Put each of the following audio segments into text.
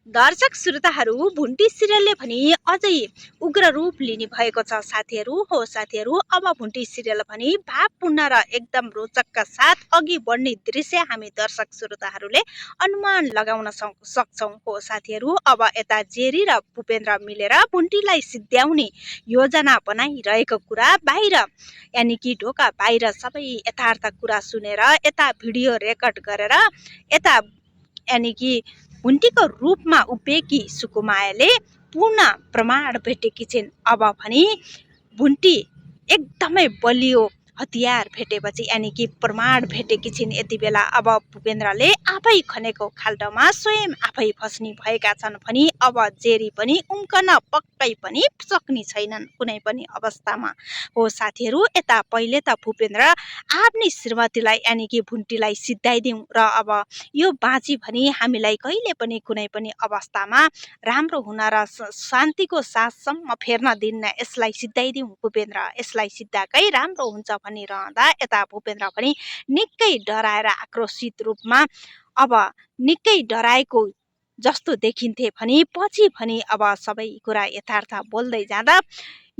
दर्शक श्रोताहरू, भुन्टी सिरियलले पनि अझै उग्र रूप लिने भएको छ साथीहरू। हो साथीहरू, अब भुन्टी सिरियल पनि भावपूर्ण र एकदम रोचकका साथ अघि बढ्ने दृश्य हामी दर्शक श्रोताहरूले अनुमान लगाउन सक्छौँ। हो साथीहरू, अब यता जेरी र भूपेन्द्र मिलेर भुन्टीलाई सिद्ध्याउने योजना बनाइरहेको कुरा बाहिर यानि कि ढोका बाहिर सबै यथार्थ कुरा सुनेर यता भिडियो रेकर्ड गरेर यता यानि कि भुन्टीको रूपमा उभिएकी सुकुमायाले पूर्ण प्रमाण भेटेकी छिन्। अब भने भुन्टी एकदमै बलियो हतियार भेटेपछि यानि कि प्रमाण भेटेकी छिन्। यति बेला अब भूपेन्द्रले आफै खनेको खाल्डोमा स्वयं आफै फस्नी भएका छन् भने अब जेरी पनि उम्कन पक्कै पनि सक्ने छैनन् कुनै पनि अवस्थामा। हो साथीहरू, यता पहिले त भूपेन्द्र आफ्नै श्रीमतीलाई यानि कि भुन्टीलाई सिद्ध्याइदिउँ र अब यो बाँची भने हामीलाई कहिले पनि कुनै पनि अवस्थामा राम्रो हुन र शान्तिको साससम्म फेर्न दिन्न, यसलाई सिद्ध्याइदिउँ भूपेन्द्र, यसलाई सिद्धाएकै राम्रो हुन्छ भनिरहँदा यता भूपेन्द्र पनि निकै डराएर आक्रोशित रूपमा अब निकै डराएको जस्तो देखिन्थे भने पछि भने अब सबै कुरा यथार्थ बोल्दै जाँदा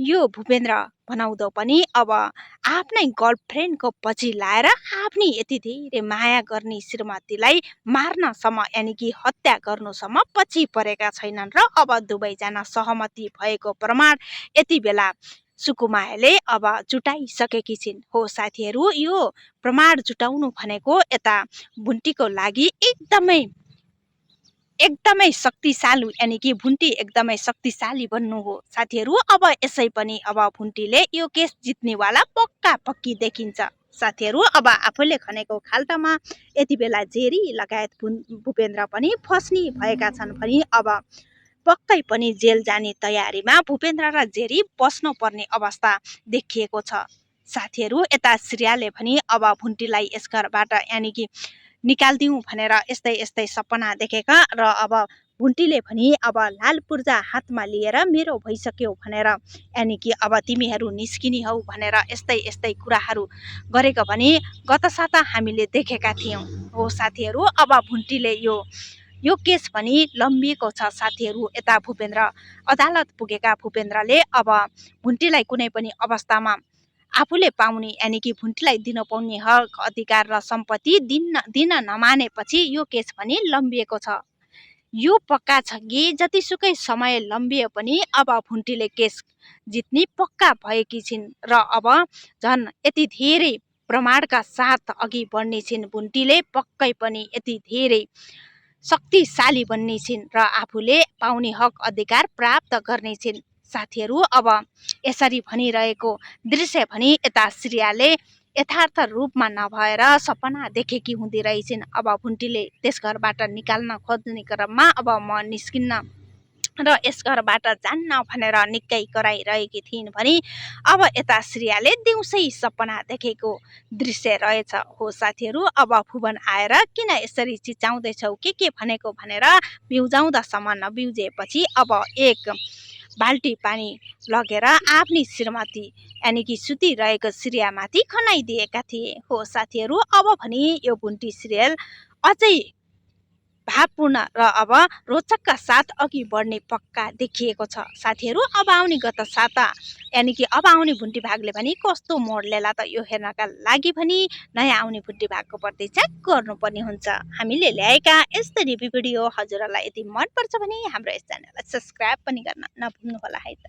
यो भूपेन्द्र भनाउँदो पनि अब आफ्नै गर्लफ्रेन्डको पछि लाएर आफ्नै यति धेरै माया गर्ने श्रीमतीलाई मार्नसम्म यानि कि हत्या गर्नुसम्म पछि परेका छैनन् र अब दुवैजना सहमति भएको प्रमाण यति बेला सुकुमायाले अब जुटाइसकेकी छिन्। हो साथीहरू, यो प्रमाण जुटाउनु भनेको यता भुन्टीको लागि एकदमै शक्तिशाली यानि कि भुन्टी एकदमै शक्तिशाली बन्नु हो साथीहरू। अब यसै पनि अब भुन्टीले यो केस जित्नेवाला पक्की देखिन्छ साथीहरू। अब आफूले खनेको खाल्टामा यति बेला जेरी लगायत भूपेन्द्र पनि फस्नी भएका छन् भने अब पक्कै पनि जेल जाने तयारीमा भूपेन्द्र र जेरी बस्नुपर्ने अवस्था देखिएको छ साथीहरू। यता श्रेयाले पनि अब भुन्टीलाई यस घरबाट यानि कि निकाल्दिउँ भनेर यस्तै सपना देखेका र अब भुन्टीले पनि अब लाल पूर्जा हातमा लिएर मेरो भइसक्यो भनेर यानि कि अब तिमीहरू निस्किने हौ भनेर यस्तै कुराहरू गरेको भने गत साता हामीले देखेका थियौँ। हो साथीहरू, अब भुन्टीले यो केस पनि लम्बिएको छ साथीहरू। यता भूपेन्द्र अदालत पुगेका भूपेन्द्रले अब भुन्टीलाई कुनै पनि अवस्थामा आफूले पाउने यानि कि भुन्टीलाई दिन पाउने हक अधिकार र सम्पत्ति दिन नमानेपछि यो केस पनि लम्बिएको छ। यो पक्का छ कि जतिसुकै समय लम्बिए पनि अब भुन्टीले केस जित्ने पक्का भएकी छिन् र अब झन् यति धेरै प्रमाणका साथ अघि बढ्ने छिन्। भुन्टीले पक्कै पनि यति धेरै शक्तिशाली बन्ने छिन् र आफूले पाउने हक अधिकार प्राप्त गर्ने छिन् साथीहरू। अब यसरी भनिरहेको दृश्य भने यता श्रेयाले यथार्थ रूपमा नभएर सपना देखेकी हुँदै रहेछन्। अब भुन्टीले त्यस घरबाट निकाल्न खोज्ने क्रममा अब म निस्किन्न र यस घरबाट जान्न भनेर निकै कराइरहेकी थिइन् भने अब यता श्रेयाले दिउँसै सपना देखेको दृश्य रहेछ। हो साथीहरू, अब भुवन आएर किन यसरी चिचाउँदैछौ के भनेको भनेर बिउजाउँदासम्म नबिउजेपछि अब एक बाल्टी पानी लगेर आफ्नी श्रीमती यानि कि सुतिरहेको श्रेयामाथि खनाइदिएका थिए। हो साथीहरू, अब भने यो भुन्टी सिरियल अझै भावपूर्ण र अब रोचकका साथ अघि बढ्ने पक्का देखिएको छ साथीहरू। अब आउने गत साता यानि कि अब आउने भुन्टी भागले पनि कस्तो मोड लेला त यो हेर्नका लागि पनि नयाँ आउने भुन्टी भागको प्रतीक्षा गर्नुपर्ने हुन्छ। हामीले ल्याएका यस्तै रिभ्यू भिडियो हजुरहरूलाई यदि मनपर्छ भने हाम्रो यस च्यानललाई सब्सक्राइब पनि गर्न नभुल्नुहोला है त।